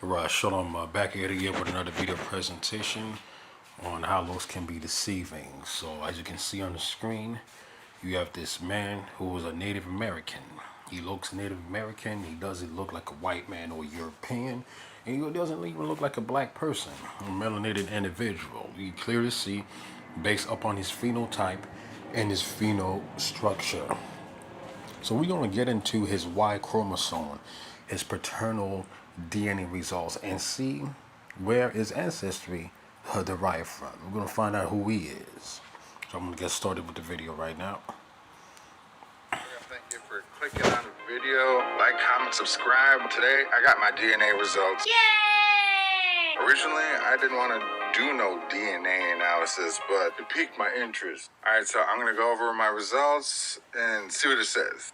Right, Shalom, back here again with another video presentation on how looks can be deceiving. So as you can see on the screen, you have this man who is a Native American. He looks Native American, he doesn't look like a white man or European, and he doesn't even look like a black person, a melanated individual. You clearly see based upon his phenotype and his phenostructure. So we're going to get into his Y chromosome, his paternal DNA results, and see where his ancestry derived from. We're going to find out who he is. So I'm going to get started with the video right now. Thank you for clicking on the video. Like, comment, subscribe. Today, I got my DNA results. Yay! Originally, I didn't want to do no DNA analysis, but it piqued my interest. All right, so I'm going to go over my results and see what it says.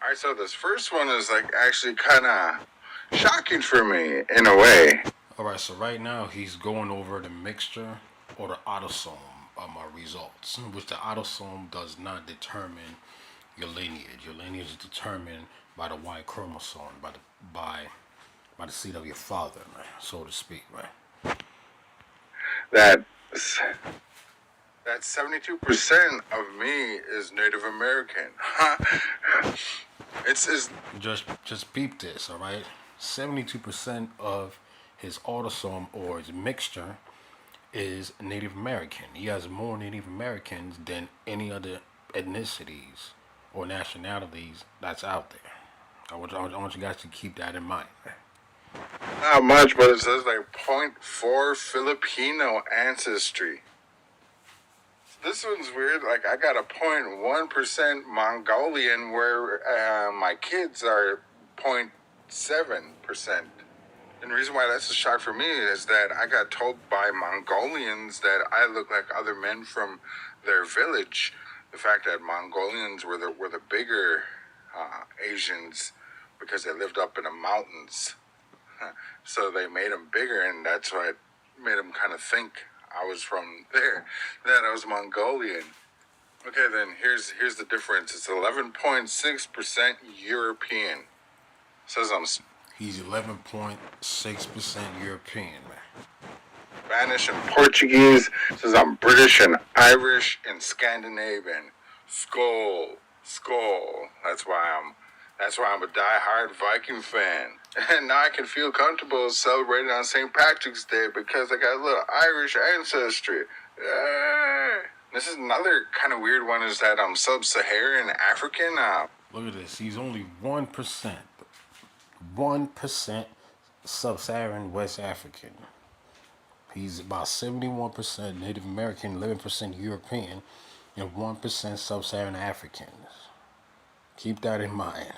All right, so this first one is like actually kind of shocking for me in a way. All right, so right now he's going over the mixture or the autosome of my results, which the autosome does not determine your lineage. Your lineage is determined by the Y chromosome, by the seed of your father, man, so to speak, right? That 72% of me is Native American. It's just peep this, all right? 72% of his autosome or his mixture is Native American. He has more Native Americans than any other ethnicities or nationalities that's out there. I want you guys to keep that in mind. Not much, but it says like 0.4 Filipino ancestry. This one's weird. Like, I got a 0.1% Mongolian, where my kids are 0.7%. And the reason why that's a shock for me is that I got told by Mongolians that I look like other men from their village. The fact that Mongolians were the bigger Asians because they lived up in the mountains. So they made them bigger, and that's what made them kind of think I was from there, that I was Mongolian. Okay, then here's the difference. It's 11.6% European. Says He's 11.6% European, man. Spanish and Portuguese. Says I'm British and Irish and Scandinavian. Skull. That's why I'm a die-hard Viking fan. And now I can feel comfortable celebrating on St. Patrick's Day because I got a little Irish ancestry. This is another kind of weird one, is that I'm sub-Saharan African. Look at this. He's only 1%. 1% sub-Saharan West African. He's about 71% Native American, 11% European, and 1% sub-Saharan Africans. Keep that in mind.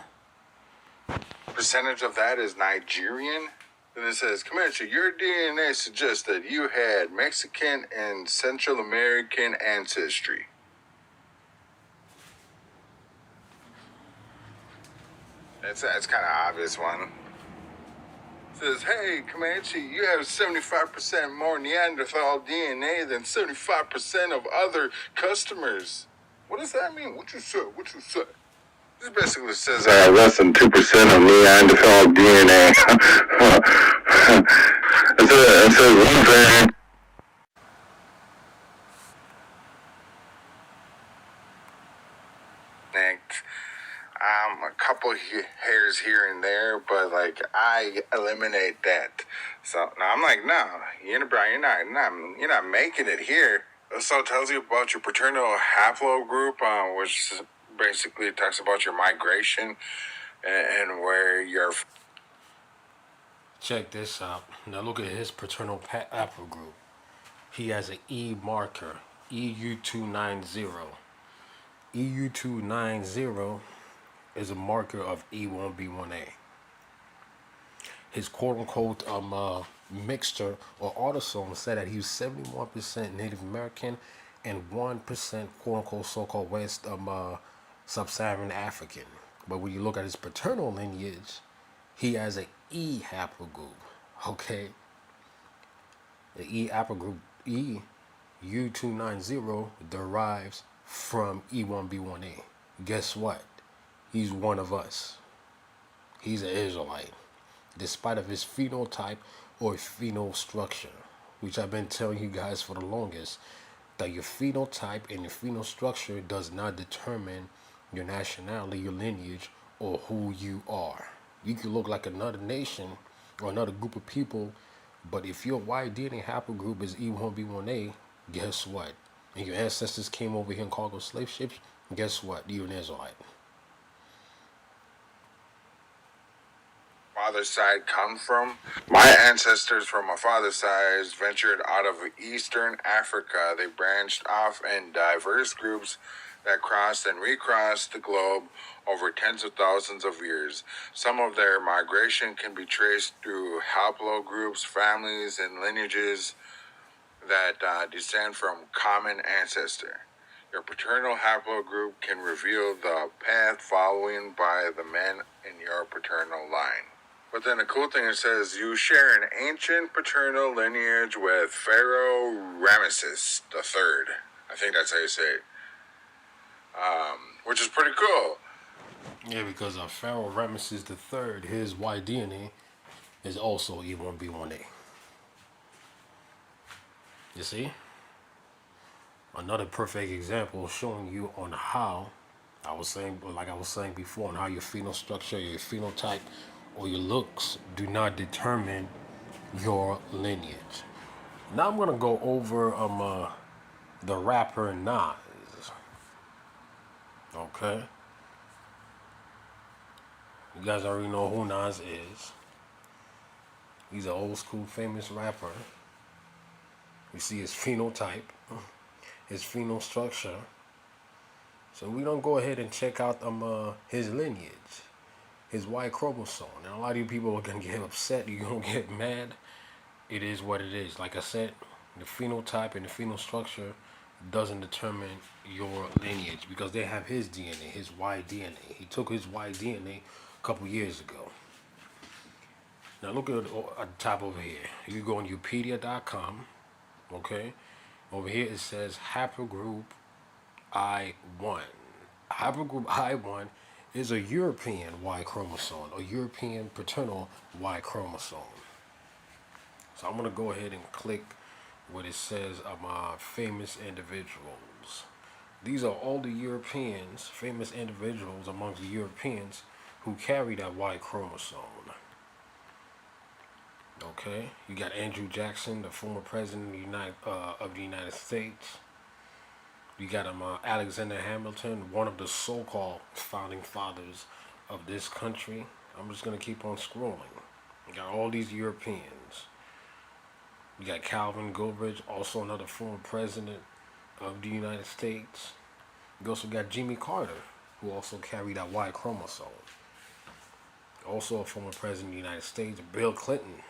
Percentage of that is Nigerian. Then it says, Comanche, your DNA suggests that you had Mexican and Central American ancestry. That's kind of obvious one. It says, hey, Comanche, you have 75% more Neanderthal DNA than 75% of other customers. What does that mean? What you say? This basically says I have less than 2% of Neanderthal DNA. It says one thing. A couple hairs here and there, but like I eliminate that. So now I'm like, no, you're not making it here. So it tells you about your paternal haplogroup, which basically talks about your migration and where you're. Check this out. Now look at his paternal haplogroup. He has an E marker, EU290. EU290 is a marker of E1B1A. His quote-unquote mixture or autosome said that he was 71% Native American and 1% quote-unquote so-called West Sub-Saharan African. But when you look at his paternal lineage, he has an E haplogroup, okay? The E haplogroup, EU290, derives from E1B1A. Guess what? He's one of us. He's an Israelite, despite of his phenotype or phenol structure, which I've been telling you guys for the longest, that your phenotype and your phenol structure does not determine your nationality, your lineage, or who you are. You could look like another nation or another group of people, but if your Y-DNA haplogroup is E1B1A, guess what? And your ancestors came over here in cargo slave ships, guess what? You're an Israelite. Father's side come from. My ancestors from my father's side ventured out of Eastern Africa. They branched off in diverse groups that crossed and recrossed the globe over tens of thousands of years. Some of their migration can be traced through haplogroups, families, and lineages that descend from common ancestor. Your paternal haplogroup can reveal the path following by the men in your paternal line. But then the cool thing, it says you share an ancient paternal lineage with Pharaoh Ramesses III. I think that's how you say it. Which is pretty cool. Yeah, because of Pharaoh Ramesses III, his Y-DNA is also E1B1A. You see? Another perfect example showing you on how I was saying before, on how your phenol structure, your phenotype, or your looks do not determine your lineage. Now I'm gonna go over the rapper Nas. Okay, you guys already know who Nas is. He's an old school famous rapper. You see his phenotype, his phenol structure. So we don't go ahead and check out his lineage, his Y chromosome. Now a lot of you people are gonna get upset. You're gonna get mad. It is what it is. Like I said, the phenotype and the phenol structure doesn't determine your lineage because they have his DNA, his Y DNA. He took his Y DNA a couple years ago. Now look at the top over here. You go on Wikipedia.com, okay? Over here it says haplogroup I1. Haplogroup I1 is a European Y chromosome, a European paternal Y chromosome. So I'm going to go ahead and click what it says famous individuals. These are all the Europeans, famous individuals amongst the Europeans who carry that Y chromosome. Okay, you got Andrew Jackson, the former president of the United States. You got Alexander Hamilton, one of the so-called founding fathers of this country. I'm just going to keep on scrolling. You got all these Europeans. You got Calvin Goodrich, also another former president of the United States. You also got Jimmy Carter, who also carried that Y chromosome. Also a former president of the United States. Bill Clinton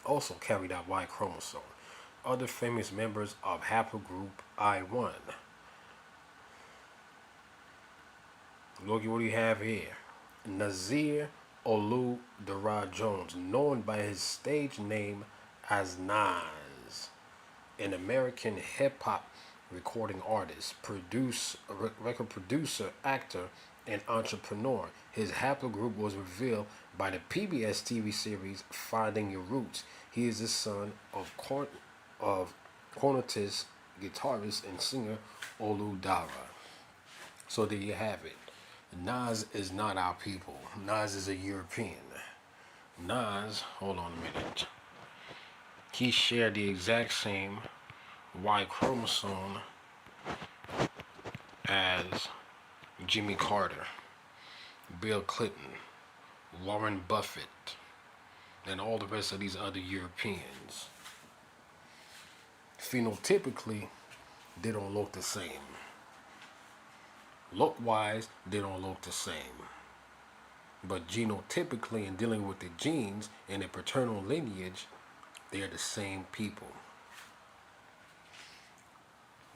also carried that Y chromosome. Other famous members of haplogroup I1. Look at what you have here. Nazir Olu-Dara Jones, known by his stage name as Nas, an American hip-hop recording artist, record producer, actor, and entrepreneur. His haplogroup was revealed by the PBS TV series Finding Your Roots. He is the son of cornetist, guitarist, and singer Olu-Dara. So there you have it. Nas is not our people. Nas is a European. Nas, hold on a minute. He shared the exact same Y chromosome as Jimmy Carter, Bill Clinton, Warren Buffett, and all the rest of these other Europeans. Phenotypically, they don't look the same. Look-wise, they don't look the same. But genotypically, in dealing with the genes and their paternal lineage, they are the same people.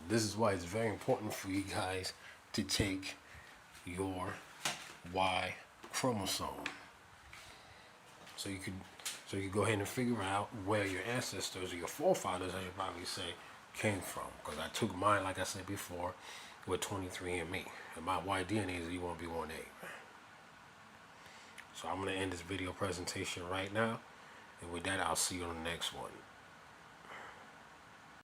This is why it's very important for you guys to take your Y chromosome. So you could go ahead and figure out where your ancestors or your forefathers, as you probably say, came from. Because I took mine, like I said before, with 23andMe. And my white DNA is E1B1A. So I'm going to end this video presentation right now. And with that, I'll see you on the next one.